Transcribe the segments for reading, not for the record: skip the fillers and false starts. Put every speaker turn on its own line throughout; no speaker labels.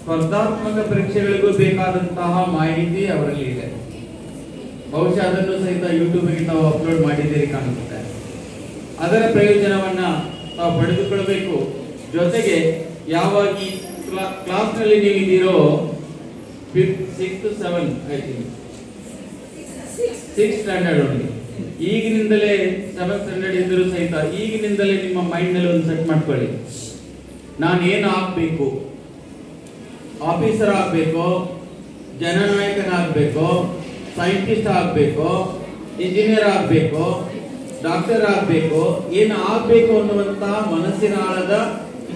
ಸ್ಪರ್ಧಾತ್ಮಕ ಪರೀಕ್ಷೆಗಳಿಗೂ ಬೇಕಾದಂತಹ ಮಾಹಿತಿ ಅವರಲ್ಲಿ ಇದೆ. ಬಹುಶಃ ಅದನ್ನು ಸಹಿತ ಯೂಟ್ಯೂಬ್ಗೆ ತಾವು ಅಪ್ಲೋಡ್ ಮಾಡಿದ್ದೀರಿ ಕಾಣುತ್ತೆ. ಅದರ ಪ್ರಯೋಜನವನ್ನ ತಾವು ಪಡೆದುಕೊಳ್ಳಬೇಕು. ಜೊತೆಗೆ ಯಾವಾಗ ಈ ಕ್ಲಾಸ್ನಲ್ಲಿ ನೀವು ಇದ್ದೀರೋ 6th 7th I think 6th standard ಒಳಗೆ ಈಗಿನಿಂದಲೇ 7th ಸ್ಟ್ಯಾಂಡರ್ಡ್ ಇದ್ದರೂ ಸಹಿತ ಈಗಿನಿಂದಲೇ ನಿಮ್ಮ ಮೈಂಡ್ ನಲ್ಲಿ ಒಂದು ಸೆಟ್ ಮಾಡ್ಕೊಳ್ಳಿ. ನಾನು ಏನು ಆಗ್ಬೇಕು, ಆಫೀಸರ್ ಆಗ್ಬೇಕು, ಜನನಾಯಕನಾಗಬೇಕು, ಸೈಂಟಿಸ್ಟ್ ಆಗಬೇಕು, ಇಂಜಿನಿಯರ್ ಆಗಬೇಕು, ಡಾಕ್ಟರ್ ಆಗಬೇಕು, ಏನು ಆಗಬೇಕು ಅನ್ನುವಂತ ಮನಸ್ಸಿನ ಆಳದ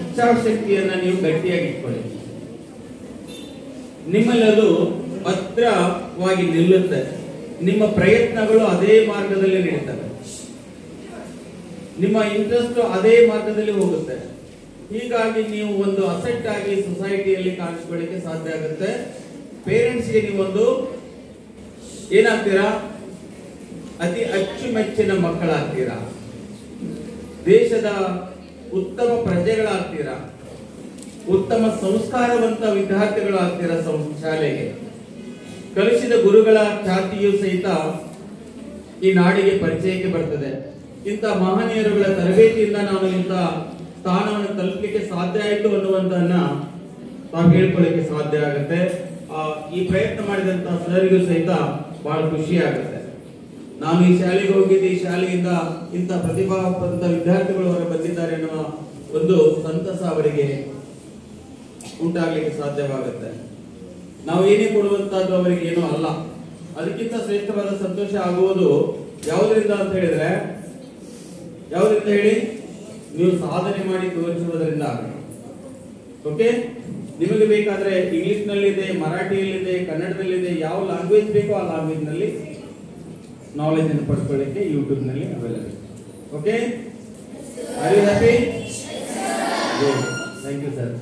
ಇಚ್ಛಾಶಕ್ತಿಯನ್ನ ನೀವು ಗಟ್ಟಿಯಾಗಿ ಇಟ್ಕೊಳ್ಳಿ. ನಿಮ್ಮಲ್ಲಿ ಅದು ಭದ್ರವಾಗಿ ನಿಲ್ಲುತ್ತೆ. ನಿಮ್ಮ ಪ್ರಯತ್ನಗಳು ಅದೇ ಮಾರ್ಗದಲ್ಲಿ ನಡೀತವೆ. ನಿಮ್ಮ ಇಂಟ್ರೆಸ್ಟ್ ಅದೇ ಮಾರ್ಗದಲ್ಲಿ ಹೋಗುತ್ತೆ. ಹೀಗಾಗಿ ನೀವು ಒಂದು ಅಸೆಟ್ ಆಗಿ ಸೊಸೈಟಿಯಲ್ಲಿ ಕಾಣಿಸ್ಕೊಳ್ಳಿಕ್ಕೆ ಸಾಧ್ಯ ಆಗುತ್ತೆ. ಪೇರೆಂಟ್ಸ್ಗೆ ನೀವೊಂದು ಏನಾಗ್ತೀರಾ? ಅತಿ ಅಚ್ಚುಮೆಚ್ಚಿನ ಮಕ್ಕಳಾಗ್ತೀರಾ. ದೇಶದ ಉತ್ತಮ ಪ್ರಜೆಗಳಾಗ್ತೀರಾ. ಉತ್ತಮ ಸಂಸ್ಕಾರವಂತ ವಿದ್ಯಾರ್ಥಿಗಳು ಆಗ್ತೀರಾ. ಶಾಲೆಗೆ ಕಲಿಸಿದ ಗುರುಗಳ ಖ್ಯಾತಿಯು ಸಹಿತ ಈ ನಾಡಿಗೆ ಪರಿಚಯಕ್ಕೆ ಬರ್ತದೆ. ಇಂಥ ಮಹನೀಯರುಗಳ ತರಬೇತಿಯಿಂದ ನಾನು ಇಂಥ ಸ್ಥಾನವನ್ನು ತಲುಪಲಿಕ್ಕೆ ಸಾಧ್ಯ ಆಯಿತು ಅನ್ನುವಂತನ್ನ ತಾವು ಹೇಳ್ಕೊಳ್ಳಿಕ್ಕೆ ಸಾಧ್ಯ ಆಗುತ್ತೆ. ಈ ಪ್ರಯತ್ನ ಮಾಡಿದಂತ ಸರ್ಗೂ ಸಹಿತ ಬಹಳ ಖುಷಿ ಆಗುತ್ತೆ. ನಾನು ಈ ಶಾಲೆಗೆ ಹೋಗಿದ್ದೆ, ಈ ಶಾಲೆಯಿಂದ ಇಂಥ ಪ್ರತಿಭಾವಂತ ವಿದ್ಯಾರ್ಥಿಗಳು ಹೊರ ಬಂದಿದ್ದಾರೆ ಅನ್ನುವ ಒಂದು ಸಂತಸ ಅವರಿಗೆ ಉಂಟಾಗ್ಲಿಕ್ಕೆ ಸಾಧ್ಯವಾಗುತ್ತೆ. ನಾವು ಏನೇ ಕೊಡುವಂತದ್ದು ಅವರಿಗೆ ಏನೂ ಅಲ್ಲ. ಅದಕ್ಕಿಂತ ಶ್ರೇಷ್ಠವಾದ ಸಂತೋಷ ಆಗುವುದು ಯಾವುದರಿಂದ ಅಂತ ಹೇಳಿದ್ರೆ, ಯಾವುದರಿಂದ ಹೇಳಿ? ನೀವು ಸಾಧನೆ ಮಾಡಿ ತೋರಿಸುವುದರಿಂದ ಆಗುತ್ತೆ. ಓಕೆ, ನಿಮಗೆ ಬೇಕಾದ್ರೆ ಇಂಗ್ಲಿಷ್ ನಲ್ಲಿದೆ, ಮರಾಠಿಯಲ್ಲಿದೆ, ಕನ್ನಡದಲ್ಲಿದೆ, ಯಾವ ಲ್ಯಾಂಗ್ವೇಜ್ ಬೇಕೋ ಆ ಲ್ಯಾಂಗ್ವೇಜ್ ನಲ್ಲಿ ನಾಲೆಜ್ ಅನ್ನು ಪಡ್ಕೊಳ್ಳಿಕ್ಕೆ ಯೂಟ್ಯೂಬ್ ನಲ್ಲಿ available. Okay, are you happy? Thank you sir.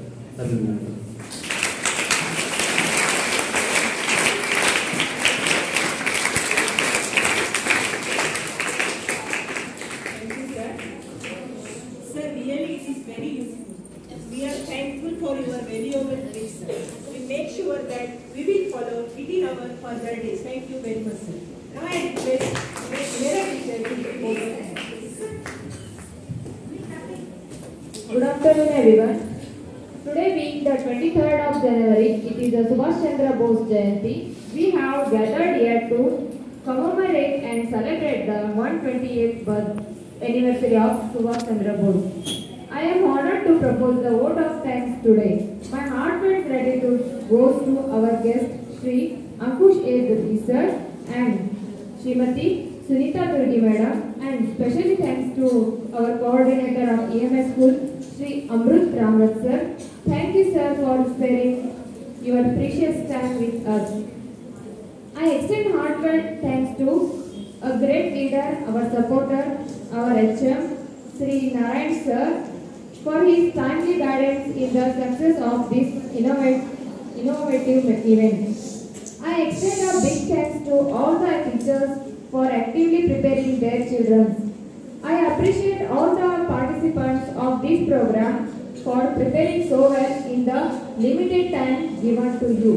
For your valuable tips, we make sure that we will follow it in our further days. Thank you very much, sir. Now I request Mera teacher to take over.
Good afternoon, everyone. Today being the 23rd of January, it is the Subhash Chandra Bose Jayanti. We have gathered here to commemorate and celebrate the 128th birth anniversary of Subhash Chandra Bose. I am honored to propose the vote of thanks today. My heartfelt gratitude goes to our guest Shri Ankush A. Durgi sir and Srimati Sunita Durgi madam, and specially thanks to our coordinator of EMS school Shri Amrut Ramrat sir. Thank you sir for sparing your precious time with us. I extend heartfelt thanks to a great leader, our supporter, our HM Shri Narayan sir, for his timely guidance in the success of this innovative event. I extend a big thanks to all the teachers for actively preparing their children. I appreciate all the participants of this program for preparing so well in the limited time given to you.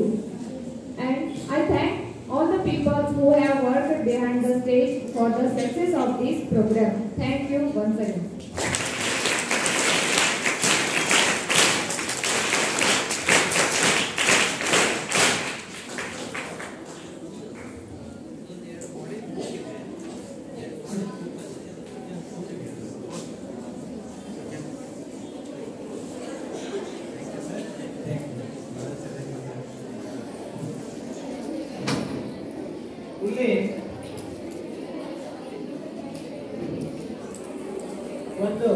And I thank all the people who have worked behind the stage for the success of this program. Thank you once again.
ಒಂದು